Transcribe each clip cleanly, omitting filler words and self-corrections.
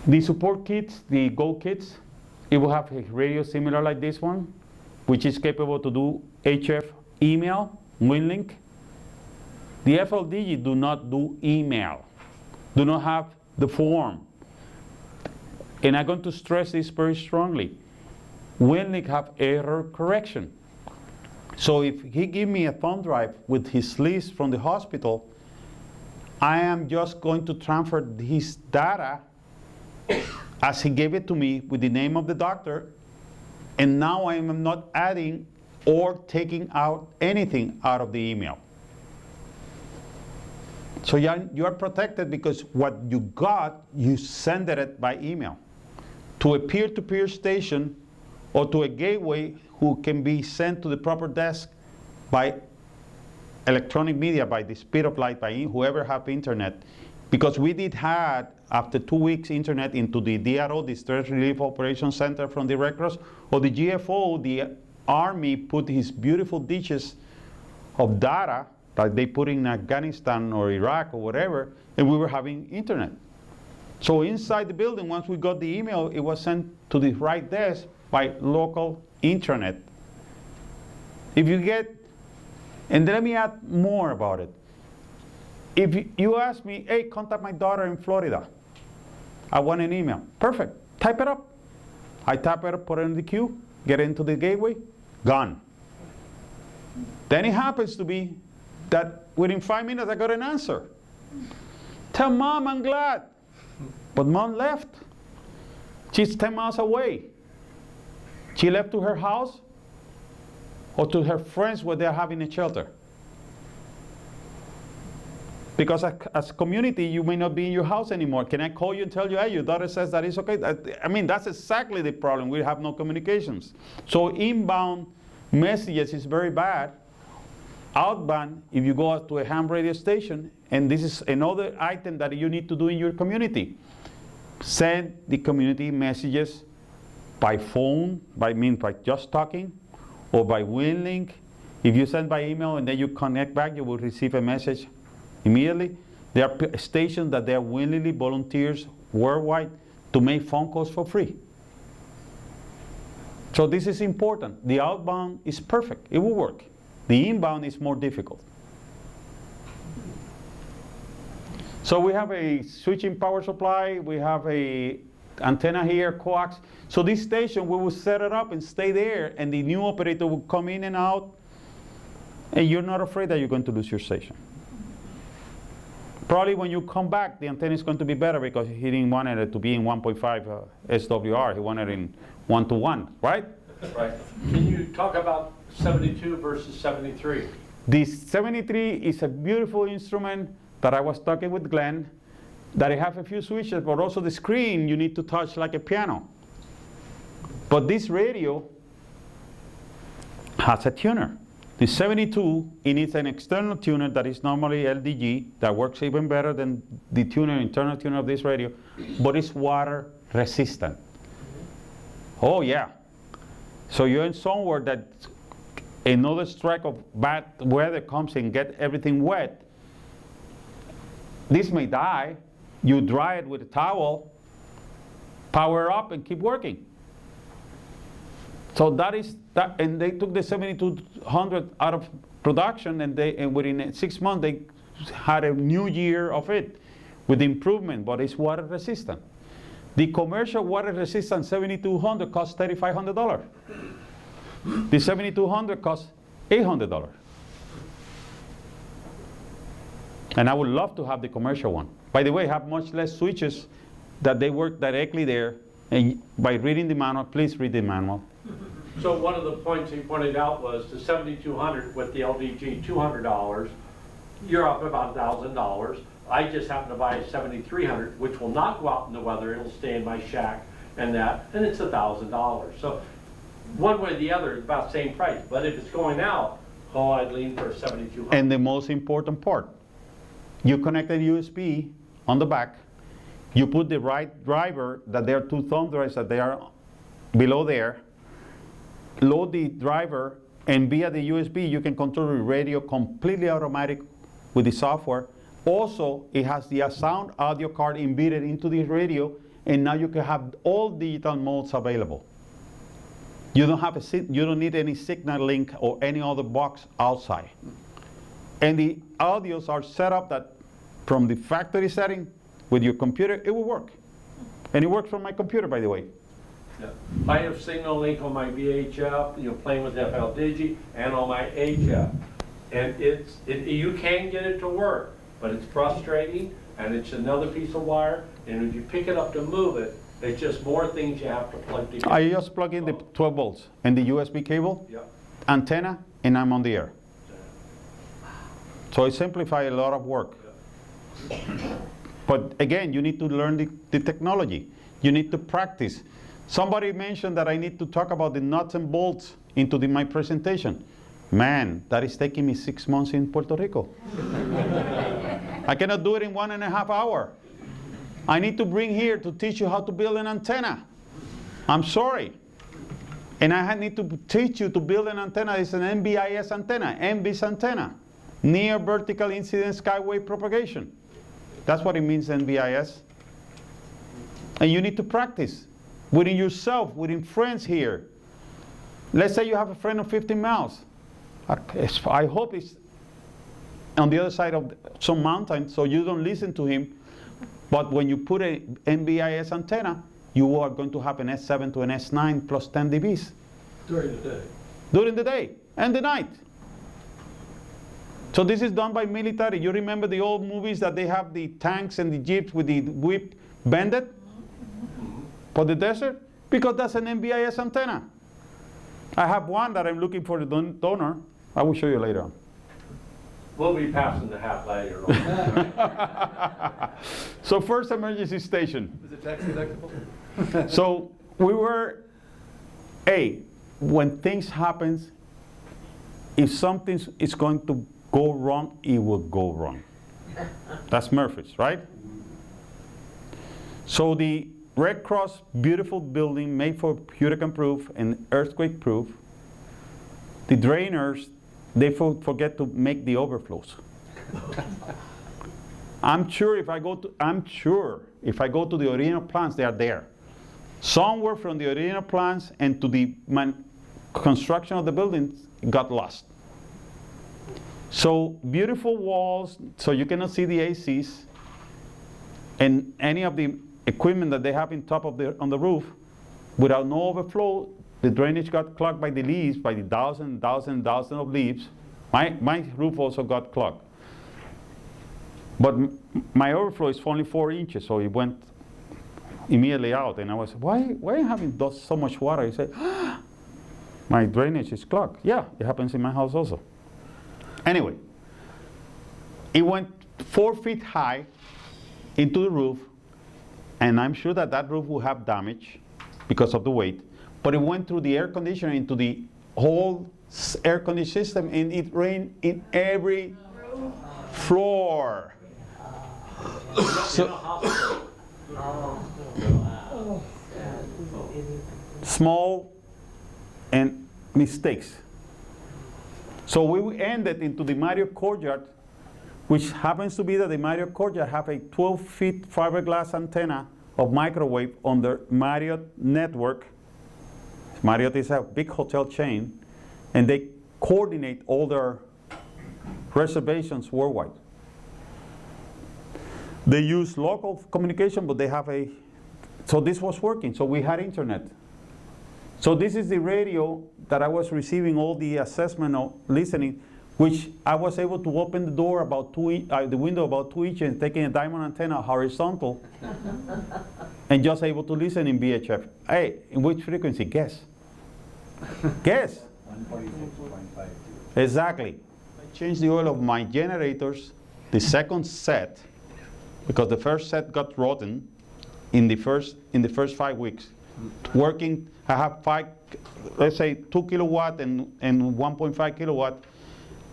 The support kits, the Go kits, it will have a radio similar like this one, which is capable to do HF email, WinLink. The FLDG do not do email, do not have the form. And I'm going to stress this very strongly. WinLink have error correction. So if he give me a thumb drive with his list from the hospital, I am just going to transfer his data as he gave it to me with the name of the doctor, and now I am not adding or taking out anything out of the email. So you are protected because what you got, you send it by email to a peer-to-peer station or to a gateway who can be sent to the proper desk by electronic media, by the speed of light, by whoever have internet. Because we did have, after 2 weeks, internet into the DRO, the Stress Relief Operations Center from the Red Cross, or the GFO, the Army put his beautiful dishes of data that they put in Afghanistan or Iraq or whatever, and we were having internet. So inside the building, once we got the email, it was sent to the right desk by local intranet. If you get, and let me add more about it. If you ask me, hey, contact my daughter in Florida, I want an email. Perfect, type it up. I type it up, put it in the queue, get into the gateway, gone. Then it happens to be that within 5 minutes I got an answer. Tell mom I'm glad. But mom left. She's 10 miles away. She left to her house or to her friends where they're having a shelter. Because as a community, you may not be in your house anymore. Can I call you and tell you, hey, your daughter says that it's okay? I mean, that's exactly the problem. We have no communications. So inbound messages is very bad. Outbound, if you go out to a ham radio station, and this is another item that you need to do in your community, send the community messages by phone, by just talking, or by WinLink. If you send by email and then you connect back, you will receive a message immediately. There are stations that they are willingly volunteers worldwide to make phone calls for free. So this is important. The outbound is perfect. It will work. The inbound is more difficult. So we have a switching power supply. We have a antenna here, coax. So this station, we will set it up and stay there, and the new operator will come in and out, and you're not afraid that you're going to lose your station. Probably when you come back, the antenna is going to be better because he didn't want it to be in 1.5 SWR. He wanted it in 1-to-1, right? Right. Can you talk about 72 versus 73? The 73 is a beautiful instrument that I was talking with Glenn, that it have a few switches, but also the screen you need to touch like a piano. But this radio has a tuner. The 72, it needs an external tuner that is normally LDG, that works even better than the tuner, internal tuner of this radio, but it's water resistant. Oh yeah. So you're in somewhere that another strike of bad weather comes and get everything wet. This may die. You dry it with a towel, power up, and keep working. So that is that, and they took the 7200 out of production, and within 6 months they had a new year of it with improvement, but it's water resistant. The commercial water resistant 7200 costs $3,500. The 7200 costs $800. And I would love to have the commercial one. By the way, have much less switches that they work directly there. And by reading the manual, please read the manual. So one of the points he pointed out was the 7200 with the LDG $200, you're up about $1,000. I just happen to buy a 7300, which will not go out in the weather. It'll stay in my shack and it's $1,000. So one way or the other, it's about the same price. But if it's going out, I'd lean for a 7200. And the most important part, you connect a USB on the back. You put the right driver, that there are 2 thumb drives that they are below there. Load the driver, and via the USB you can control the radio completely automatic with the software. Also, it has the sound audio card embedded into the radio, and now you can have all digital modes available. You don't need any signal link or any other box outside. And the audios are set up that from the factory setting with your computer, it will work. And it works from my computer, by the way. Yeah. I have signal link on my VHF, playing with FL Digi, and on my HF. And you can get it to work, but it's frustrating, and it's another piece of wire, and if you pick it up to move it, it's just more things you have to plug together. I just plug in the 12 volts and the USB cable, Yeah. antenna, and I'm on the air. So it simplifies a lot of work. But again, you need to learn the technology. You need to practice. Somebody mentioned that I need to talk about the nuts and bolts into my presentation. Man, that is taking me 6 months in Puerto Rico. I cannot do it in 1.5 hours. I need to bring here to teach you how to build an antenna. I'm sorry. And I need to teach you to build an antenna. It's an NBIS antenna, NBIS antenna, near vertical incident skywave propagation. That's what it means, NBIS. And you need to practice within yourself, within friends here. Let's say you have a friend of 50 miles. I hope it's on the other side of some mountain, so you don't listen to him. But when you put an NBIS antenna, you are going to have an S7 to an S9 plus 10 dBs. During the day. During the day and the night. So this is done by military. You remember the old movies that they have the tanks and the jeeps with the whip bended for the desert? Because that's an NBIS antenna. I have one that I'm looking for the donor. I will show you later on. We'll be passing the hat later on. So first emergency station. Is it tax deductible? So we were, when things happen, if something is going to go wrong, it will go wrong. That's Murphy's, right? So the Red Cross, beautiful building made for hurricane proof and earthquake proof. The drainers, they forget to make the overflows. I'm sure if I go to the original plans, they are there. Somewhere from the original plans and to the construction of the buildings, it got lost. So beautiful walls, so you cannot see the ACs and any of the equipment that they have on top of on the roof. Without no overflow, the drainage got clogged by the leaves, by the thousand of leaves. My roof also got clogged. But my overflow is only 4 inches, so it went immediately out. And I was, why are you having so much water? He said, my drainage is clogged. Yeah, it happens in my house also. Anyway, it went 4 feet high into the roof, and I'm sure that roof will have damage because of the weight, but it went through the air conditioner into the whole air conditioning system, and it rained in every floor. So, small and mistakes. So we ended into the Marriott courtyard, which happens to be that the Marriott courtyard have a 12-feet fiberglass antenna of microwave on the Marriott network. Marriott is a big hotel chain, and they coordinate all their reservations worldwide. They use local communication, but they have so this was working, so we had internet. So this is the radio that I was receiving all the assessment of listening, which I was able to open the door about the window about 2 inches, and taking a diamond antenna horizontal, and just able to listen in VHF. Hey, in which frequency? Guess. Guess. 146.52. Exactly. I changed the oil of my generators, the second set, because the first set got rotten in the first 5 weeks. Working, I have let's say 2 kilowatt and 1.5 kilowatt.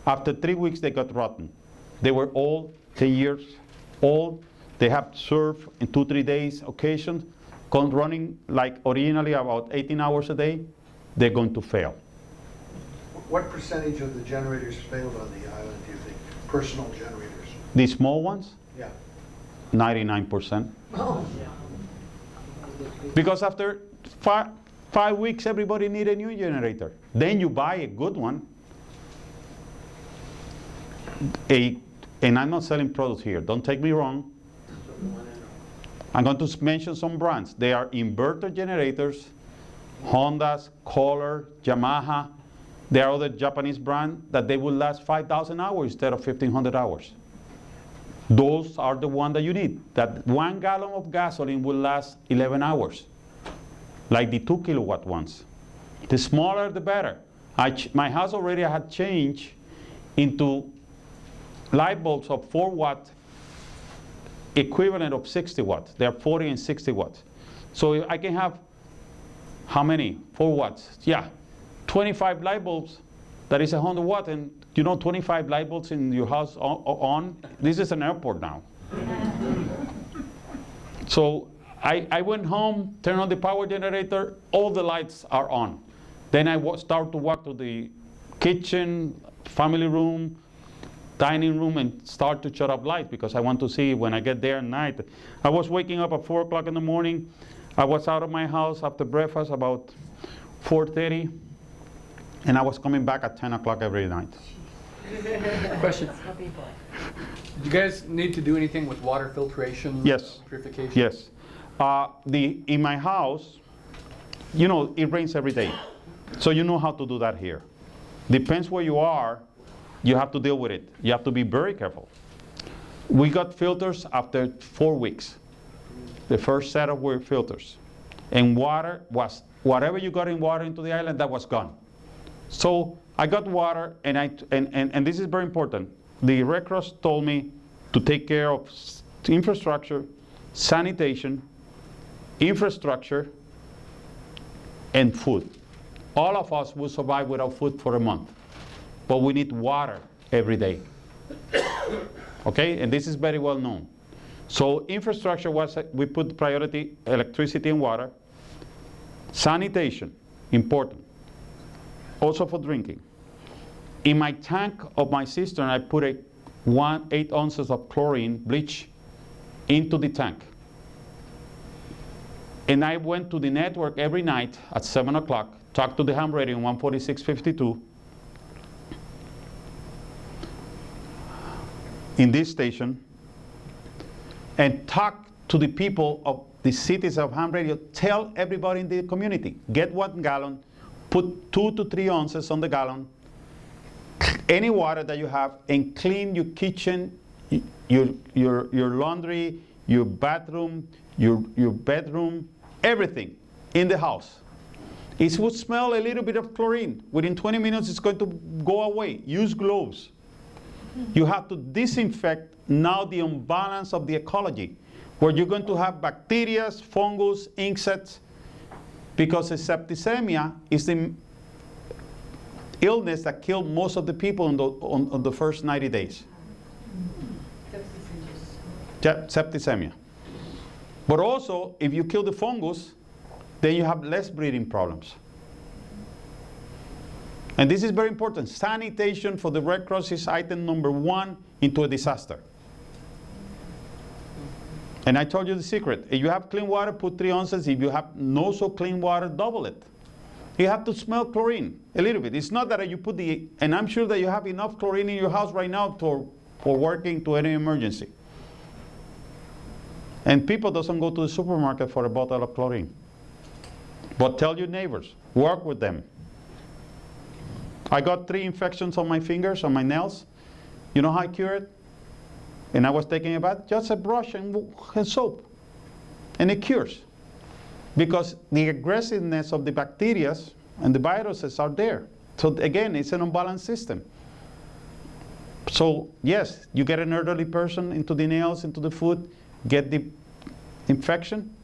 After 3 weeks, they got rotten. They were all 10 years old. They have served in 2-3 days occasions, running like originally about 18 hours a day. They're going to fail. What percentage of the generators failed on the island, do you think? Personal generators? The small ones, Yeah. 99%. Oh. Because after 5 weeks, everybody need a new generator. Then you buy a good one. And I'm not selling products here, don't take me wrong. I'm going to mention some brands. They are inverter generators, Honda's, Kohler, Yamaha. There are other Japanese brands that they will last 5,000 hours instead of 1,500 hours. Those are the ones that you need. That 1 gallon of gasoline will last 11 hours, like the 2 kilowatt ones. The smaller, the better. My house already had changed into light bulbs of 4 watt, equivalent of 60 watts. They are 40 and 60 watts. So I can have, how many? 4 watts. Yeah, 25 light bulbs. That is 100 watts. And 25 light bulbs in your house on. This is an airport now. So I went home, turned on the power generator, all the lights are on. Then I start to walk to the kitchen, family room, dining room, and start to shut up lights because I want to see when I get there at night. I was waking up at 4 o'clock in the morning. I was out of my house after breakfast about 4:30, and I was coming back at 10 o'clock every night. Question. Do you guys need to do anything with water filtration? Yes. Purification? Yes. In my house, it rains every day. So you know how to do that here. Depends where you are, you have to deal with it. You have to be very careful. We got filters after 4 weeks. The first set of filters. And water was, whatever you got in water into the island, that was gone. So I got water, and this is very important. The Red Cross told me to take care of infrastructure, sanitation, infrastructure, and food. All of us will survive without food for a month. But we need water every day. Okay, and this is very well known. So infrastructure was, we put priority, electricity and water. Sanitation, important. Also for drinking. In my tank of my cistern, I put 8 ounces of chlorine, bleach, into the tank. And I went to the network every night at 7 o'clock, talked to the ham radio in 146.52, in this station, and talk to the people of the cities of ham radio, tell everybody in the community, get 1 gallon, put 2 to 3 ounces on the gallon, any water that you have, and clean your kitchen, your laundry, your bathroom, your bedroom, everything in the house. It would smell a little bit of chlorine. Within 20 minutes, it's going to go away. Use gloves. You have to disinfect now the imbalance of the ecology, where you're going to have bacteria, fungus, insects, because septicemia is the illness that killed most of the people on the first 90 days. Septicemia. But also, if you kill the fungus, then you have less breathing problems. And this is very important. Sanitation for the Red Cross is item number 1 into a disaster. And I told you the secret. If you have clean water, put 3 ounces. If you have no so clean water, double it. You have to smell chlorine a little bit. It's not that you put and I'm sure that you have enough chlorine in your house right now for working to any emergency. And people doesn't go to the supermarket for a bottle of chlorine. But tell your neighbors, work with them. I got 3 infections on my fingers, on my nails. You know how I cure it? And I was taking a bath, just a brush and soap. And it cures. Because the aggressiveness of the bacteria and the viruses are there. So again, it's an unbalanced system. So yes, you get an elderly person into the nails, into the food, get the infection,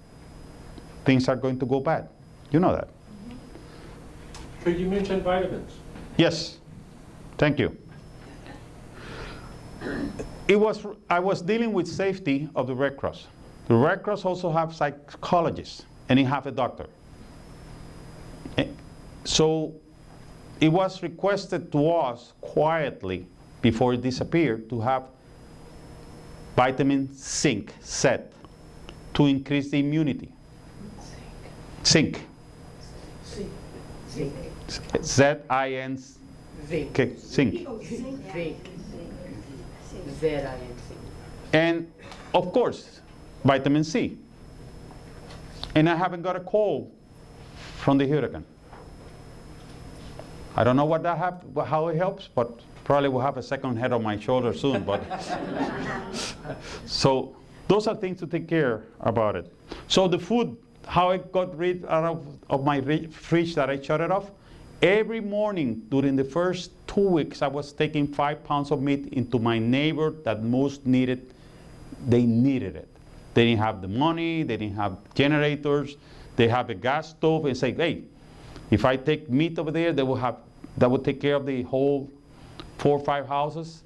things are going to go bad. You know that. Could you mention vitamins? Yes, thank you. I was dealing with safety of the Red Cross. The Red Cross also have psychologists, and they have a doctor. So it was requested to us quietly before it disappeared to have vitamin zinc set to increase the immunity. Zinc. Zinc. Z-I-N. Zinc. Okay, zinc. Zinc. Z-I-N-C. And of course, vitamin C. And I haven't got a call from the hurricane. I don't know what that how it helps, but probably will have a second head on my shoulder soon. But so those are things to take care about it. So the food, how I got rid of my fridge that I shut it off. Every morning during the first 2 weeks, I was taking 5 pounds of meat into my neighbor that most needed. They needed it. They didn't have the money. They didn't have generators. They have a gas stove, and say, hey, if I take meat over there, that will take care of the whole 4 or 5 houses.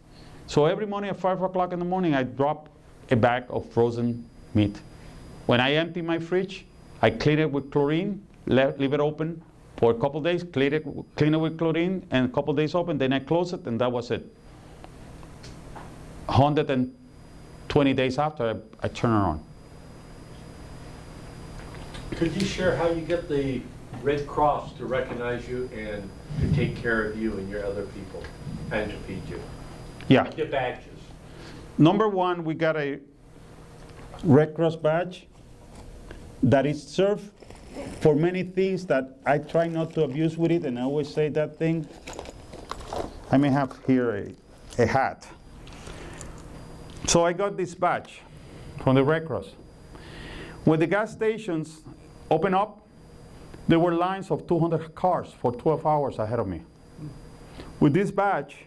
So every morning at 5 o'clock in the morning, I drop a bag of frozen meat. When I empty my fridge, I clean it with chlorine, leave it open for a couple days, clean it with chlorine, and a couple days open, then I close it, and that was it. 120 days after, I turn it on. Could you share how you get the Red Cross to recognize you and to take care of you and your other people and to feed you? Yeah. The badges. Number one, we got a Red Cross badge that is served for many things that I try not to abuse with it, and I always say that thing. I may have here a hat. So I got this badge from the Red Cross. When the gas stations open up, there were lines of 200 cars for 12 hours ahead of me. With this badge,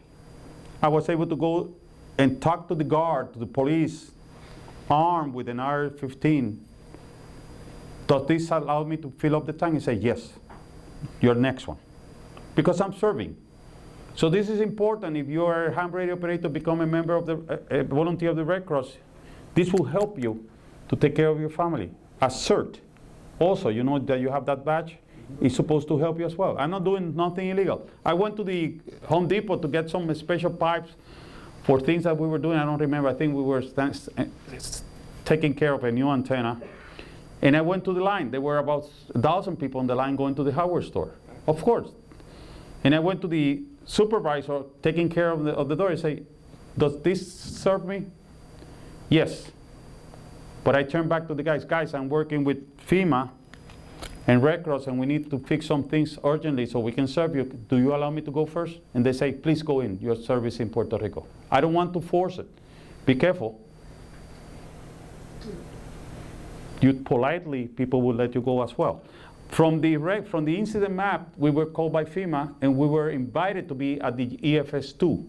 I was able to go and talk to the guard, to the police, armed with an AR-15. Does this allow me to fill up the tank? He said, yes, your next one. Because I'm serving. So this is important. If you are a ham radio operator, become a member of the volunteer of the Red Cross, this will help you to take care of your family. A CERT, also, you know that you have that badge, is supposed to help you as well. I'm not doing nothing illegal. I went to the Home Depot to get some special pipes for things that we were doing. I don't remember. I think we were taking care of a new antenna. And I went to the line. There were about 1,000 people on the line going to the hardware store, of course. And I went to the supervisor taking care of the door. I say, does this serve me? Yes. But I turned back to the guys. Guys, I'm working with FEMA and Red Cross, and we need to fix some things urgently so we can serve you. Do you allow me to go first? And they say, please go in. Your service in Puerto Rico. I don't want to force it. Be careful. You politely, people will let you go as well. From the incident map, we were called by FEMA, and we were invited to be at the EFS2.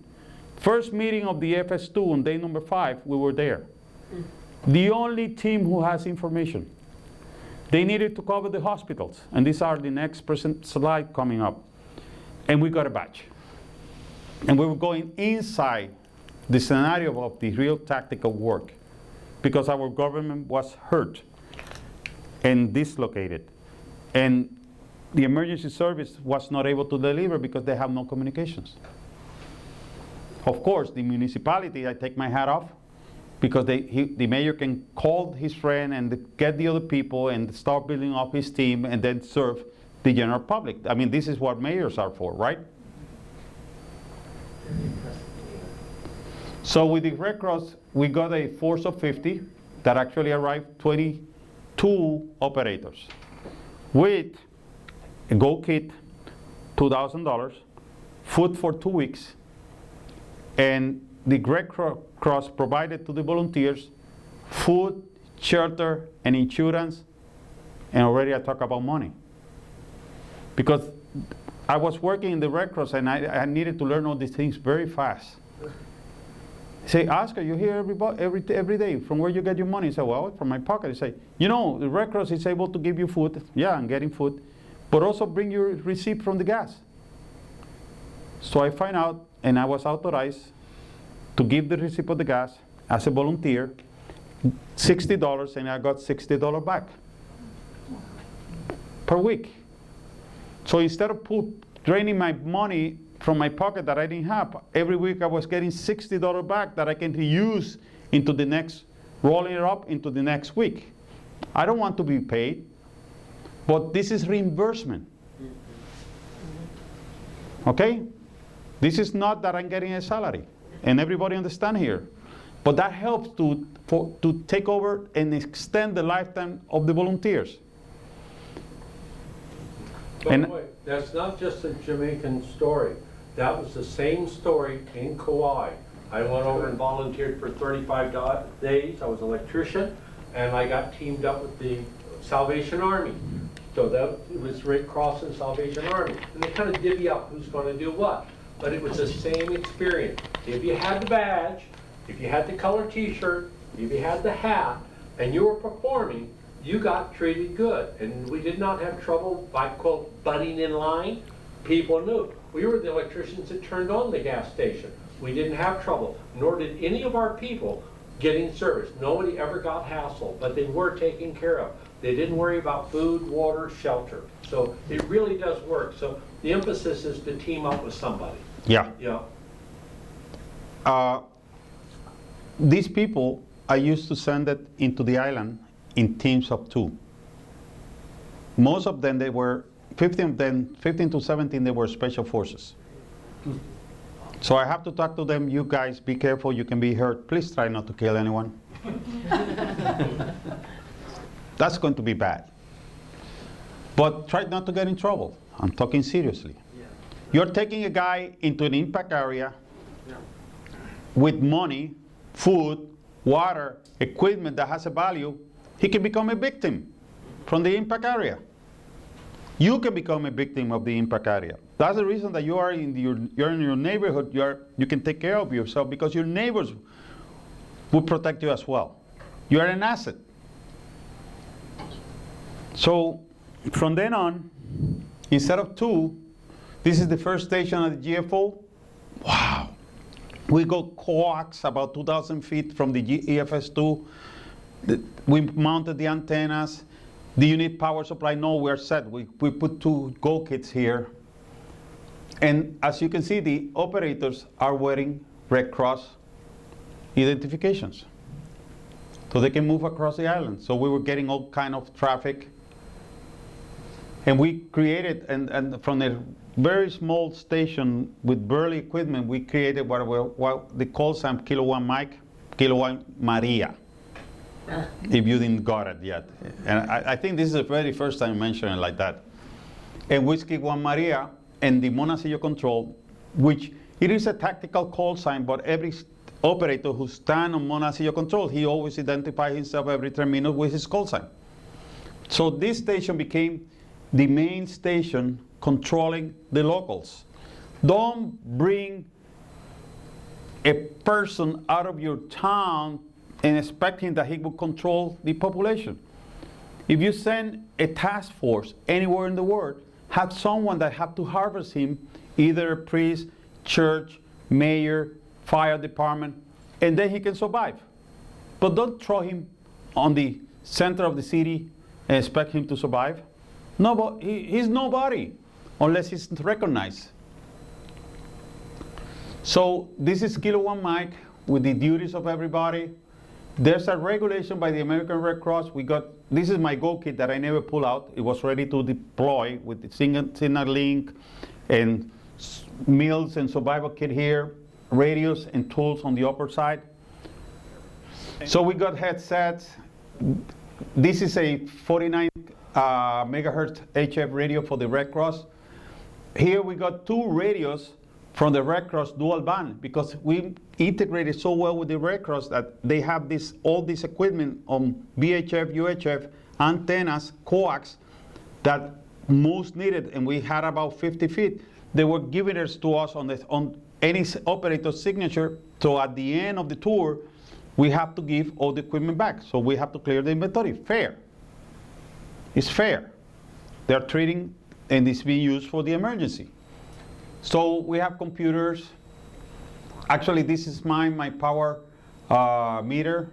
First meeting of the EFS2 on day number 5, we were there. The only team who has information. They needed to cover the hospitals, and these are the next slide coming up. And we got a badge. And we were going inside the scenario of the real tactical work because our government was hurt and dislocated. And the emergency service was not able to deliver because they have no communications. Of course, the municipality, I take my hat off, because the mayor can call his friend and get the other people and start building up his team and then serve the general public. I mean, this is what mayors are for, right? So with the Red Cross, we got a force of 50 that actually arrived 22 operators with a Go kit, $2,000, food for 2 weeks, and the Red Cross provided to the volunteers food, shelter, and insurance, and already I talk about money. Because I was working in the Red Cross and I needed to learn all these things very fast. Say, Oscar, you hear every day, from where you get your money? I say, well, from my pocket. I say, you know, the Red Cross is able to give you food. Yeah, I'm getting food. But also bring your receipt from the gas. So I find out, and I was authorized to give the receipt of the gas as a volunteer, $60, and I got $60 back per week. So instead of draining my money from my pocket that I didn't have, every week I was getting $60 back that I can reuse into the next, rolling it up into the next week. I don't want to be paid. But this is reimbursement. Okay? This is not that I'm getting a salary. And everybody understand here. But that helps to take over and extend the lifetime of the volunteers. By And- the way, that's not just a Jamaican story. That was the same story in Kauai. I went over and volunteered for 35 days. I was an electrician, and I got teamed up with the Salvation Army. So that it was Red Cross and Salvation Army. And they kind of divvy up who's going to do what. But it was the same experience. If you had the badge, if you had the color t-shirt, if you had the hat, and you were performing, you got treated good. And we did not have trouble by, quote, butting in line. People knew. We were the electricians that turned on the gas station. We didn't have trouble, nor did any of our people getting service. Nobody ever got hassled, but they were taken care of. They didn't worry about food, water, shelter. So it really does work. So the emphasis is to team up with somebody. Yeah. Yeah. These people, I used to send it into the island in teams of 2. Most of them, they were, 15 to 17, they were special forces. So I have to talk to them, you guys, be careful, you can be hurt. Please try not to kill anyone. That's going to be bad. But try not to get in trouble. I'm talking seriously. You're taking a guy into an impact area with money, food, water, equipment that has a value. He can become a victim from the impact area. You can become a victim of the impact area. That's the reason that you're in your neighborhood. You can take care of yourself because your neighbors will protect you as well. You are an asset. So from then on, instead of 2, this is the first station at the GFO. Wow. We go coax about 2,000 feet from the EFS2. We mounted the antennas. Do you need power supply? No, we're set. We put 2 Go kits here. And as you can see, the operators are wearing Red Cross identifications. So they can move across the island. So we were getting all kind of traffic. And we created, and from a very small station with barely equipment, we created what they call some Kilo 1 Mike, Kilo 1 Maria. If you didn't got it yet. And I think this is the very first time mentioning it like that. And Whiskey 1 Maria and the Monacello control, which it is a tactical call sign, but every operator who stands on Monacello control, he always identifies himself every 3 minutes with his call sign. So this station became the main station controlling the locals. Don't bring a person out of your town and expecting that he will control the population. If you send a task force anywhere in the world, have someone that have to harvest him, either a priest, church, mayor, fire department, and then he can survive. But don't throw him on the center of the city and expect him to survive. He's nobody unless he's recognized. So this is Kilo 1 Mike with the duties of everybody. There's a regulation by the American Red Cross. This is my Go kit that I never pull out. It was ready to deploy with the signal link and meals and survival kit here, radios and tools on the upper side. So we got headsets. This is a 49 megahertz HF radio for the Red Cross. Here we got 2 radios from the Red Cross dual band because we integrated so well with the Red Cross that they have all this equipment on VHF, UHF, antennas, coax that most needed, and we had about 50 feet. They were giving it to us on any operator's signature. So at the end of the tour, we have to give all the equipment back. So we have to clear the inventory. Fair. It's fair. They're treating, and it's being used for the emergency. So we have computers. Actually, this is my power meter.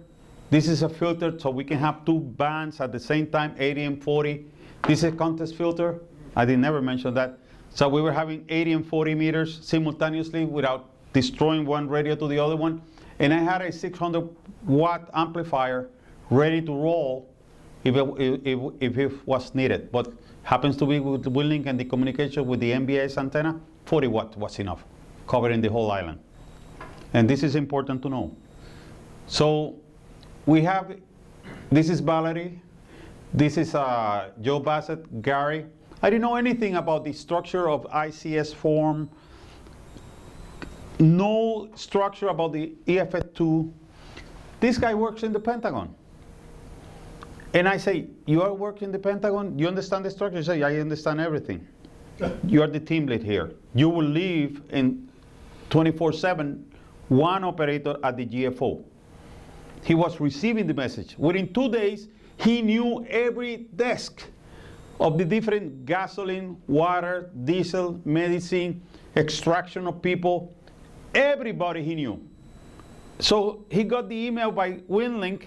This is a filter, so we can have 2 bands at the same time, 80 and 40. This is a contest filter. I did never mention that. So we were having 80 and 40 meters simultaneously without destroying one radio to the other one. And I had a 600-watt amplifier ready to roll if it was needed. But happens to be with the WinLink and the communication with the MBS antenna, 40 watt was enough, covering the whole island. And this is important to know. So we have, this is Valerie, this is Joe Bassett, Gary. I didn't know anything about the structure of ICS form, no structure about the EFF2. This guy works in the Pentagon. And I say, you are working in the Pentagon? You understand the structure? He say, I understand everything. You are the team lead here. You will leave in 24/7, one operator at the GFO. He was receiving the message. Within 2 days, he knew every desk of the different gasoline, water, diesel, medicine, extraction of people. Everybody he knew. So he got the email by WinLink,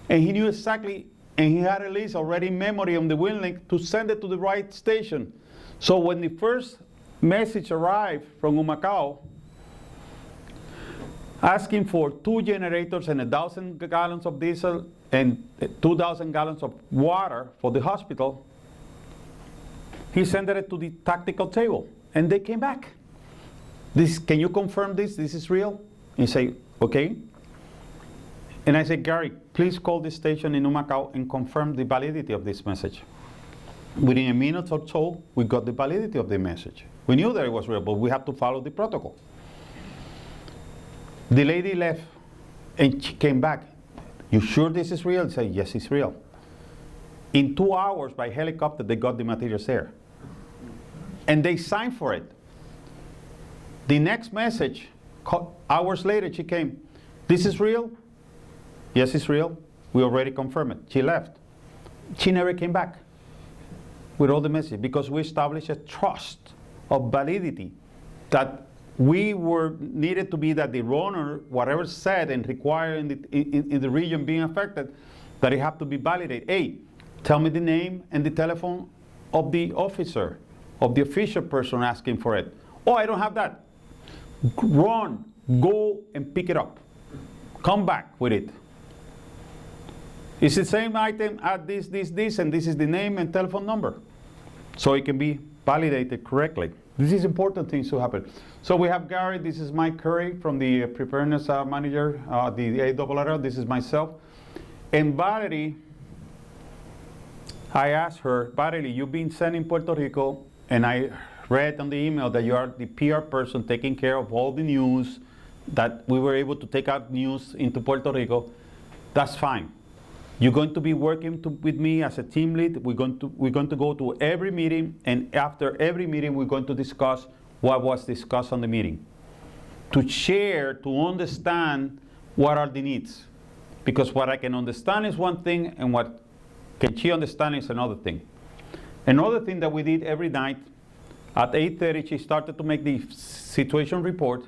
and he knew exactly, and he had a list already in memory on the WinLink to send it to the right station. So when the first message arrived from Humacao, asking for 2 generators and 1,000 gallons of diesel and 2,000 gallons of water for the hospital, he sent it to the tactical table, and they came back. Can you confirm this? This is real? And he say, okay. And I said, Gary, please call this station in Humacao and confirm the validity of this message. Within a minute or so, we got the validity of the message. We knew that it was real, but we had to follow the protocol. The lady left, and she came back. You sure this is real? I said, yes, it's real. In 2 hours, by helicopter, they got the materials there. And they signed for it. The next message, hours later, she came. This is real? Yes, it's real. We already confirmed it. She left. She never came back with all the messages, because we established a trust of validity that we were needed to be that the runner, whatever said and required in the region being affected, that it had to be validated. Hey, tell me the name and the telephone of the officer, of the official person asking for it. Oh, I don't have that. Run, go and pick it up. Come back with it. It's the same item at this, and this is the name and telephone number. So it can be validated correctly. This is important things to happen. So we have Gary, this is Mike Curry from the preparedness manager, the ARRL, this is myself. And Valerie, I asked her, Valerie, you've been sent in Puerto Rico, and I read on the email that you are the PR person taking care of all the news, that we were able to take out news into Puerto Rico. That's fine. You're going to be working with me as a team lead. We're going to go to every meeting, and after every meeting, we're going to discuss what was discussed on the meeting. To share, to understand what are the needs. Because what I can understand is one thing, and what can she understand is another thing. Another thing that we did every night, at 8:30, she started to make the situation report.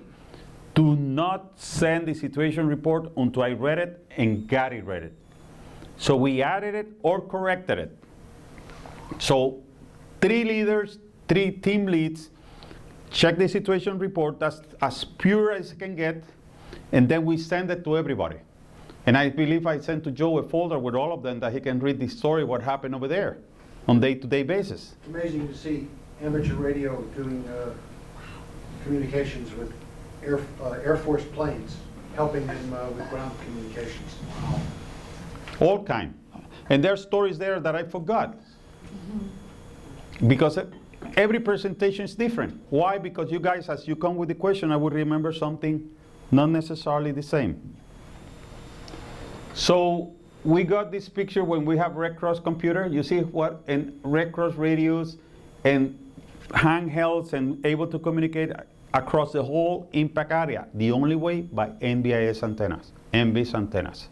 Do not send the situation report until I read it and Gary read it. So we added it or corrected it. So 3 leaders, 3 team leads, check the situation report, that's as pure as it can get, and then we send it to everybody. And I believe I sent to Joe a folder with all of them that he can read the story, what happened over there on day-to-day basis. It's amazing to see amateur radio doing communications with Air Force planes, helping them with ground communications. All kind. And there are stories there that I forgot. Because every presentation is different. Why? Because you guys, as you come with the question, I would remember something not necessarily the same. So we got this picture when we have Red Cross computer. You see what, and Red Cross radios and handhelds and able to communicate across the whole impact area. The only way by NBIS antennas, NBIS antennas.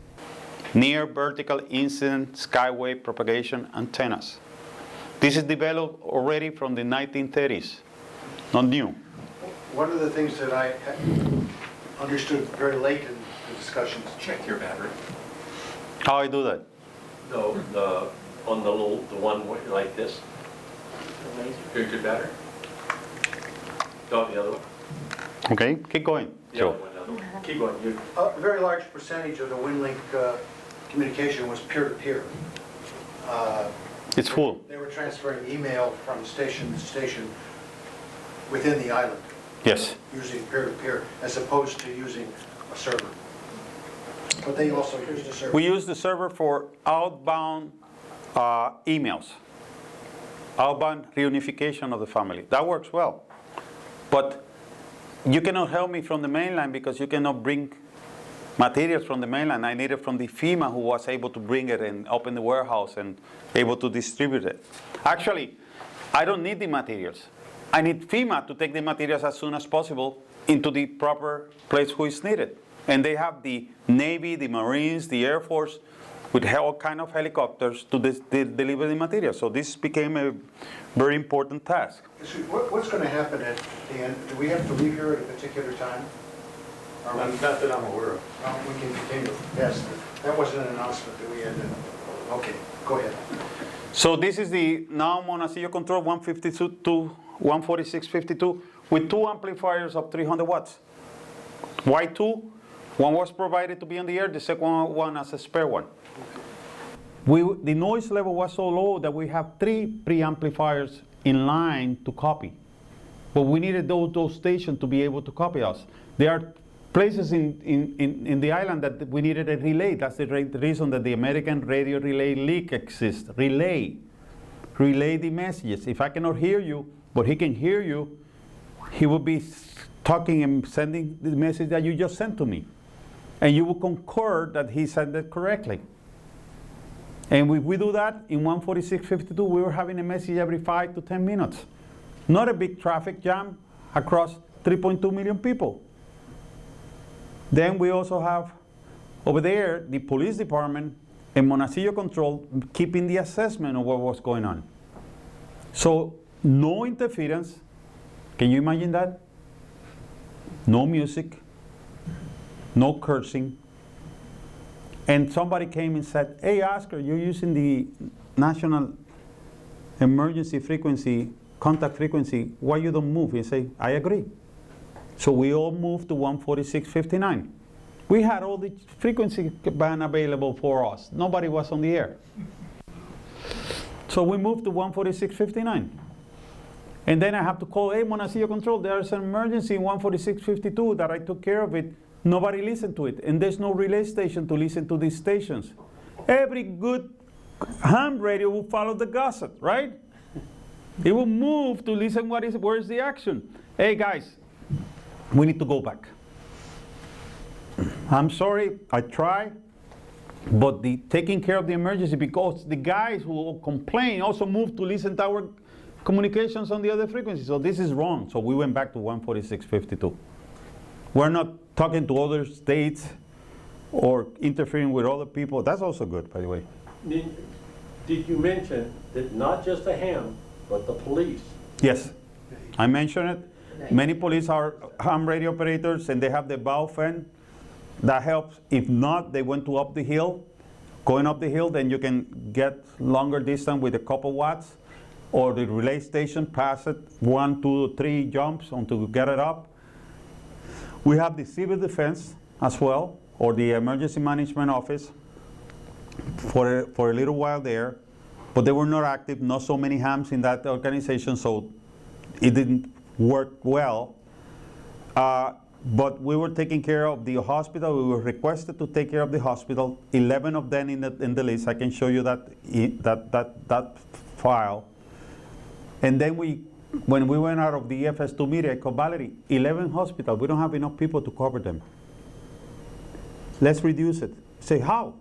Near vertical incident skywave propagation antennas. This is developed already from the 1930s, not new. One of the things that I understood very late in the discussions. Check your battery. How I do that? No, on the one like this. Good battery. Go on the other one. Okay, keep going. Yeah, Joe. keep going. You. A very large percentage of the WinLink communication was peer-to-peer. It's full. They were transferring email from station to station within the island, Yes. using peer-to-peer, as opposed to using a server. But they also used a server. We use the server for outbound emails, outbound reunification of the family. That works well. But you cannot help me from the mainland because you cannot bring materials from the mainland. I need it from the FEMA, who was able to bring it and open the warehouse and able to distribute it. Actually, I don't need the materials. I need FEMA to take the materials as soon as possible into the proper place where it's needed. And they have the Navy, the Marines, the Air Force, with all kind of helicopters to deliver the materials. So this became a very important task. So what's going to happen at the end? Do we have to leave here at a particular time? Or Not that I'm aware of. we can continue? Yes, that wasn't an announcement that we had. Okay, go ahead. So this is the now Monacello Control 152 to 14652 with two amplifiers of 300 watts. Why two? One was provided to be on the air, the second one as a spare one. The noise level was so low that we have 3 preamplifiers in line to copy. But we needed those stations to be able to copy us. There are places in the island that we needed a relay. That's the reason that the American radio relay leak exists. Relay the messages. If I cannot hear you, but he can hear you, he will be talking and sending the message that you just sent to me. And you will concur that he sent it correctly. And if we do that in 14652, we were having a message every 5 to 10 minutes. Not a big traffic jam across 3.2 million people. Then we also have over there the police department and Monacello Control keeping the assessment of what was going on. So no interference. Can you imagine that? No music, no cursing. And somebody came and said, hey, Oscar, you're using the national emergency frequency, contact frequency. Why you don't move? He say, I agree. So we all moved to 14659. We had all the frequency band available for us. Nobody was on the air. So we moved to 14659. And then I have to call, hey, Monacello Control, there's an emergency in 14652 that I took care of it. Nobody listened to it. And there's no relay station to listen to these stations. Every good ham radio will follow the gossip, right? It will move to listen where is the action. Hey, guys, we need to go back. I'm sorry, I try, but the taking care of the emergency, because the guys who complain also moved to listen to our communications on the other frequencies. So this is wrong. So we went back to 14652. We're not talking to other states or interfering with other people. That's also good, by the way. Did you mention that not just the ham, but the police? Yes, I mentioned it. Many police are ham radio operators and they have the bow fan. That helps. If not, they went to up the hill. Going up the hill, then you can get longer distance with a couple watts, or the relay station, pass it 1, 2, 3 jumps until you get it up. We have the civil defense as well, or the emergency management office for a little while there, but they were not active, not so many hams in that organization, so it didn't work well. But we were taking care of the hospital. We were requested to take care of the hospital. 11 of them in the list. I can show you that file. And then when we went out of the EFS2 meeting, I called Valerie, 11 hospitals. We don't have enough people to cover them. Let's reduce it. Say, how?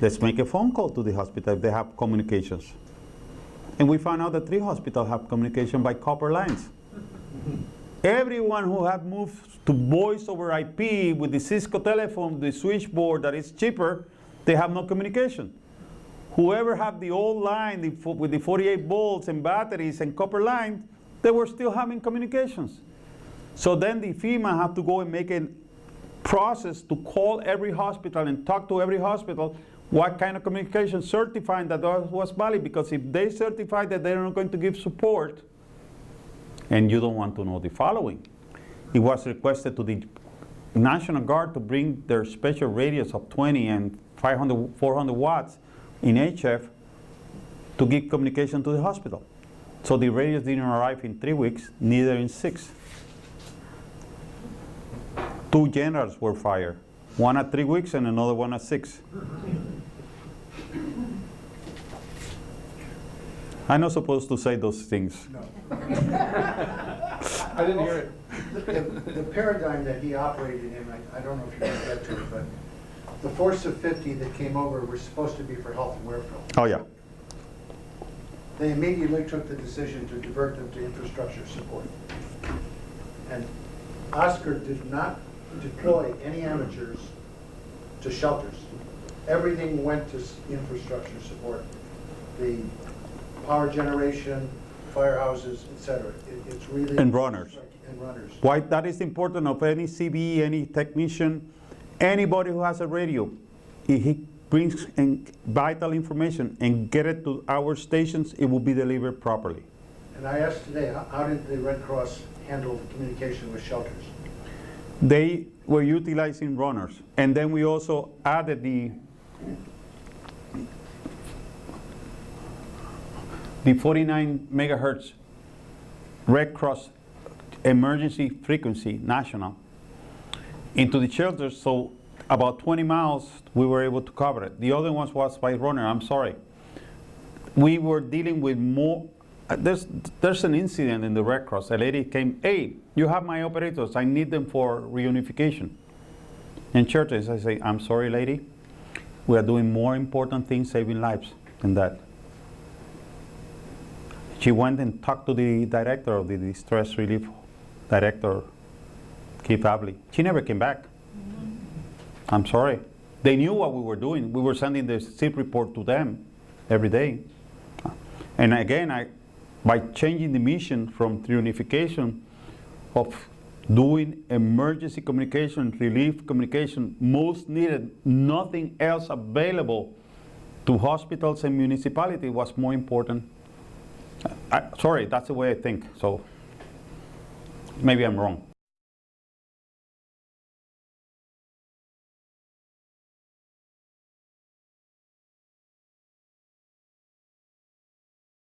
Let's make a phone call to the hospital if they have communications. And we found out that 3 hospitals have communication by copper lines. Everyone who had moved to voice over IP with the Cisco telephone, the switchboard that is cheaper, they have no communication. Whoever had the old line with the 48 volts and batteries and copper lines, they were still having communications. So then the FEMA had to go and make a process to call every hospital and talk to every hospital what kind of communication, certifying that was valid, because if they certify that they're not going to give support, and you don't want to know the following. It was requested to the National Guard to bring their special radios of 20 and 500, 400 watts in HF to give communication to the hospital. So the radios didn't arrive in 3 weeks, neither in 6. 2 generals were fired, one at 3 weeks and another one at 6. I'm not supposed to say those things. I didn't hear it. The paradigm that he operated in, I don't know if you want to get to it, but the force of 50 that came over was supposed to be for health and welfare. Oh yeah. They immediately took the decision to divert them to infrastructure support. And Oscar did not deploy any amateurs to shelters. Everything went to infrastructure support. The power generation, firehouses, etc. It's really... And runners. And runners. Why that is important of any CB, any technician, anybody who has a radio. If he brings in vital information and get it to our stations, it will be delivered properly. And I asked today, how did the Red Cross handle communication with shelters? They were utilizing runners. And then we also added the 49 megahertz Red Cross emergency frequency national into the shelters, so about 20 miles we were able to cover it. The other ones was by runner. I'm sorry. We were dealing with more. There's an incident in the Red Cross. A lady came, hey, you have my operators. I need them for reunification. In churches, I say, I'm sorry, lady. We are doing more important things, saving lives, than that. She went and talked to the director of the distress relief director, Keith Abley. She never came back. I'm sorry. They knew what we were doing. We were sending the SIP report to them every day. And again, by changing the mission from reunification of doing emergency communication, relief communication, most needed, nothing else available to hospitals and municipalities was more important. Sorry, that's the way I think, so maybe I'm wrong.